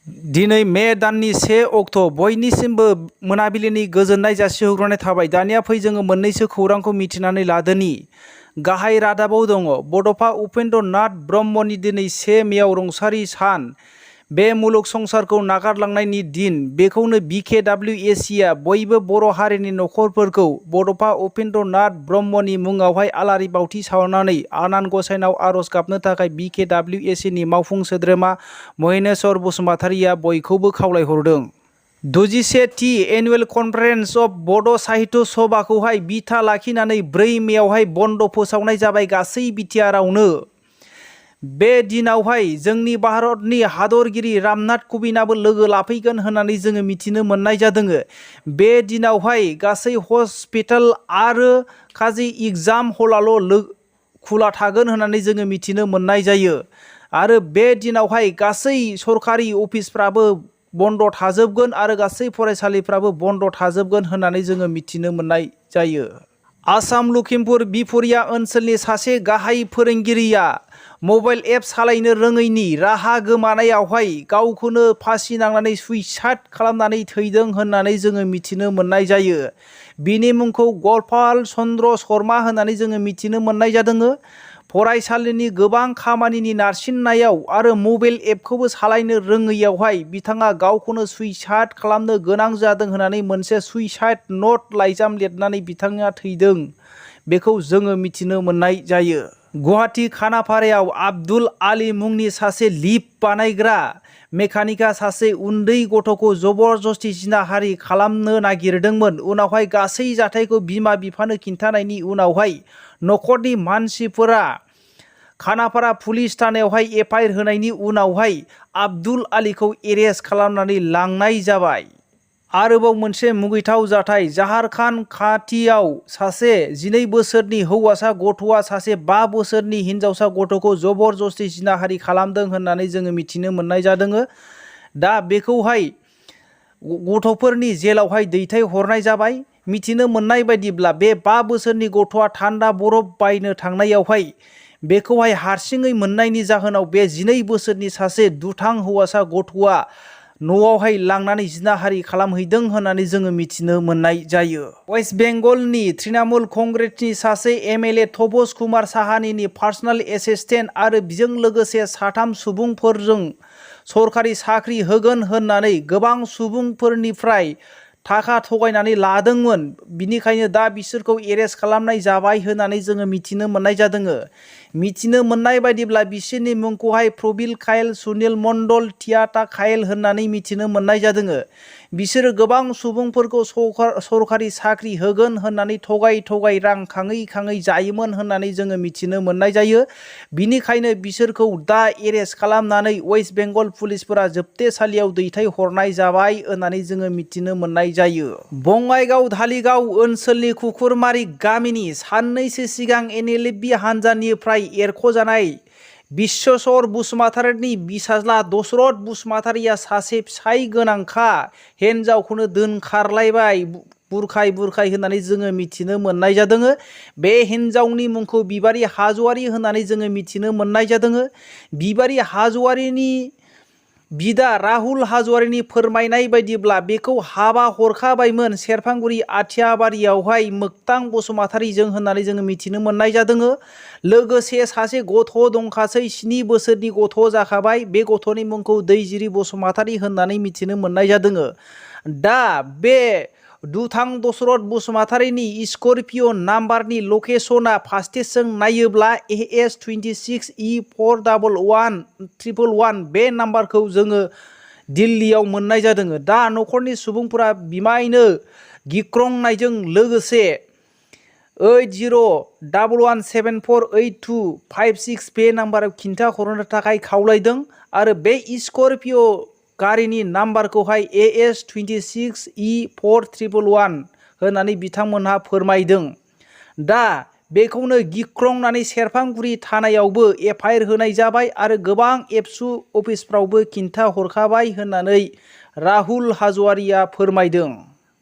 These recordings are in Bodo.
दिनै मे दाननि 1 अक्ट' बयनिसिमबो मोनाबिलिनि गोजोननाय जासिहरग्रोनाय थाबाय। दानिया फै जोङो मोननैसो खौरांखौ मिथिनानै लादोनि। गाहाय रादाबाव दङ बड'फा उपेन्द्र नाथ ब्रह्मनि दिनै 1 मेआव रुंसारि सान। बे मुलुग संसारखौ नागारलांनायनि दिन। बेखौनो BKWACआ बयबो बर' हारिनि नखरफोरखौ बड'फा उपेन्द्र नाथ ब्रह्मनि मुङावहाय आलारि बावथि सावनानै आनान गसाइनाव आर'ज गाबनो थाखाय BKWACनि मावफुं सोद्रोमा महेश्वर बसुमतारिया बयखौबो खावलायहरदों। 61थि एनुवेल कनफारेन्स अफ बड' साहित्य सभाखौहाय बिथा लाखिनानै 4 मेआवहाय बन्द फोसावनाय जाबाय गासै बिटिआरआवनो। बे दिनावहाय जोंनि भारतनि हादरगिरि रामनाथ कविनाबो लोगो लाफैगोन होननानै जोङो मिथिनो मोननाय जादों। बे दिनावहाय गासै हस्पिटाल आरो खाजि एग्जाम हलाल' खुला थागोन होननानै जोङो मिथिनो मोननाय जायो। आरो बे दिनावहाय गासै सरकारि अफिसफ्राबो बन्द थाजोबगोन आरो गासै फरायसालिफ्राबो बन्द थाजोबगोन होननानै जोङो मिथिनो मोननाय जायो। आसाम लखिमपुर बिफुरिया ओनसोलनि सासे गाहाय फोरोंगिरिया मबाइल एप सालायनो रोङैनि राहा गोमानायावहाय गावखौनो फासि नांनानै सुइसाइड खालामनानै थैदों होननानै जोङो मिथिनो मोननाय जायो। बिनि मुंखौ गपाल चन्द्र शर्मा होननानै जोङो मिथिनो मोननाय जादों। फरायसालिनि गोबां खामानिनि नारसिननायाव आरो मबाइल एपखौबो सालायनो रोङैयावहाय बिथाङा गावखौनो सुइसाइड खालामनो गोनां जादों होननानै मोनसे सुइसाइड नट लाइजाम लिरनानै बिथाङा थैदों। बेखौ जोङो मिथिनो मोननाय जायो। गुवाहाटी खानापारायाव आब्दुल आली मुंनि सासे लिफ्ट बानायग्रा मेकानिकआ सासे उन्दै गथ'खौ जबरदस्ति जिनाहारि खालामनो नागिरदोंमोन। उनावहाय गासै जाथायखौ बिमा बिफानो खिन्थानायनि उनावहाय नखरनि मानसिफोरा खानापारा पुलिस थानायावहाय एफआइआर होनायनि उनावहाय आब्दुल आलीखौ एरेस्ट खालामनानै लांनाय जाबाय। आरोबाव मोनसे मुगैथाव जाथाय झारखन्ड खाथियाव सासे 12 बोसोरनि हौवासा गथ'आ सासे 5 बोसोरनि हिनजावसा गथ'खौ जबरदस्ति जिनाहारि खालामदों होननानै जोङो मिथिनो मोननाय जादों। दा बेखौहाय गथ'फोरनि जेलावहाय दैथायहरनाय जाबाय। मिथिनो मोननाय बायदिब्ला बे 5 बोसोरनि गथ'आ थान्दा बरफ बायनो थांनायावहाय बेखौहाय हारसिङै मोननायनि जाहोनाव बे 12 बोसोरनि सासे दुथां हौवासा गथ'आ न'आवहाय लांनानै जिनाहारि खालामहैदों होननानै जोङो मिथिनो मोननाय जायो। वेस्ट बेंगलनि तृणमूल कंग्रेसनि सासे MLA तपस कुमार साहानीनि पार्सनेल एसिस्टेन्ट आरो बिजों लोगोसे 3 सुबुंफोरजों सरकारि साख्रि होगोन होननानै गोबां सुबुंफोरनिफ्राय थाखा थगायनानै लादोंमोन। बिनिखायनो दा बिसोरखौ एरेस्ट खालामनाय जाबाय होननानै जोङो मिथिनो मोननाय जादों। मिथिनो मोननाय बायदिब्ला बिसोरनि मुंखौहाय प्रबिल कायल, सुनिल मण्डल, थियाता कायल होननानै मिथिनो मोननाय जादों। बिसोरो गोबां सुबुंफोरखौ सरकारि साख्रि होगोन होननानै थगाय रां खाङै जायोमोन होननानै जोङो मिथिनो मोननाय जायो। बिनिखायनो बिसोरखौ दा एरेस्ट खालामनानै वेस्ट बेंगल पुलिसफोरा जोबथेसालियाव दैथायहरनाय जाबाय होननानै जोङो मिथिनो मोननाय जायो। बङाइगाव धालिगाव ओनसोलनि कुकुरमारि गामिनि साननैसो सिगां NLFB हानजानिफ्राय एरख'जानाय बिश्वेश्वर बसुमतारिनि बिसाज्ला दशरथ बसुमतारिया सासे फिसाय गोनांखा हिनजावखौनो दोनखारलायबाय बुरखाय होननानै जोङो मिथिनो मोननाय जादों। बे हिनजावनि मुंखौ बिबारि हाज'वारि होननानै जोङो मिथिनो मोननाय जादों। बिबारि हाज'वारिनि बिदा राहुल हाज'वारिनि फोरमायनाय बायदिब्ला बेखौ हाबा हरखाबायमोन सेरफांगुरि आथियाबारियावहाय मोगथां बसुमतारिजों होननानै जोङो मिथिनो मोननाय जादों। लोगोसे सासे गथ' दंखासै 7 बोसोरनि गथ' जाखाबाय। बे गथ'नि मुंखौ दैजिरि बसुमतारि होननानै मिथिनो मोननाय जादों। दा बे दुथां दशरथ बसुमतारिनि स्करपिय' नाम्बारनि लकेसना फास्टेजों नायोब्ला AS26E411111 बे नाम्बारखौ जोङो दिल्लीयाव मोननाय जादों। दा नखरनि सुबुंफोरा बिमायनो गिख्रंनायजों लोगोसे 8011748256 बे नाम्बाराव खिन्थाहरनो थाखाय खावलायदों आरो बे स्करपिय' गारिनि नाम्बारखौहाय AS26E4111 होननानै बिथांमोनहा फोरमायदों। दा बेखौनो गिख्रंनानै सेरफांगुरि थानायावबो एफआइआर होनाय जाबाय आरो गोबां एबसु अफिसफ्रावबो खिन्थाहरखाबाय होननानै राहुल हाज'वारिया फोरमायदों।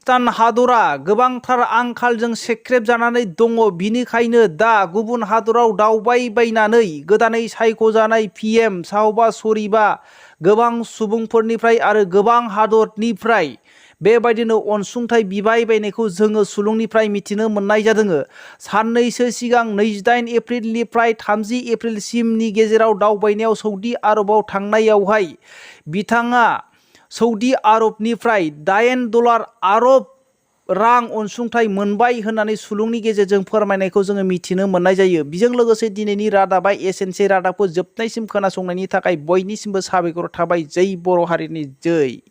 पाकिस्तान हादरा गोबांथार आंखालजों सेख्रेबजानानै दङ। बिनिखायनो दा गुबुन हादराव दावबायबायनानै गोदानै सायख'जानाय PM शाहबाज शरीफआ गोबां सुबुंफोरनिफ्राय आरो गोबां हादरनिफ्राय बेबायदिनो अनसुंथाइ बिबाय बायनायखौ जोङो सुलुंनिफ्राय मिथिनो मोननाय जादों। साननैसो सिगां 28 एप्रिलनिफ्राय 30 एप्रिलसिमनि गेजेराव दावबायनायाव सौदि आरबाव थांनायावहाय बिथाङा सौदि आरबनिफ्राय $8 आरब रां अनसुंथाइ मोनबाय होननानै सुलुंनि गेजेरजों फोरमायनायखौ जोङो मिथिनो मोननाय जायो। बेजों लोगोसे दिनैनि रादाबा एसेनोसै। रादाबखौ जोबनायसिम खोनासंनायनि थाखाय बयनिसिमबो साबायखर थाबाय। जै बर' हारिनि जै।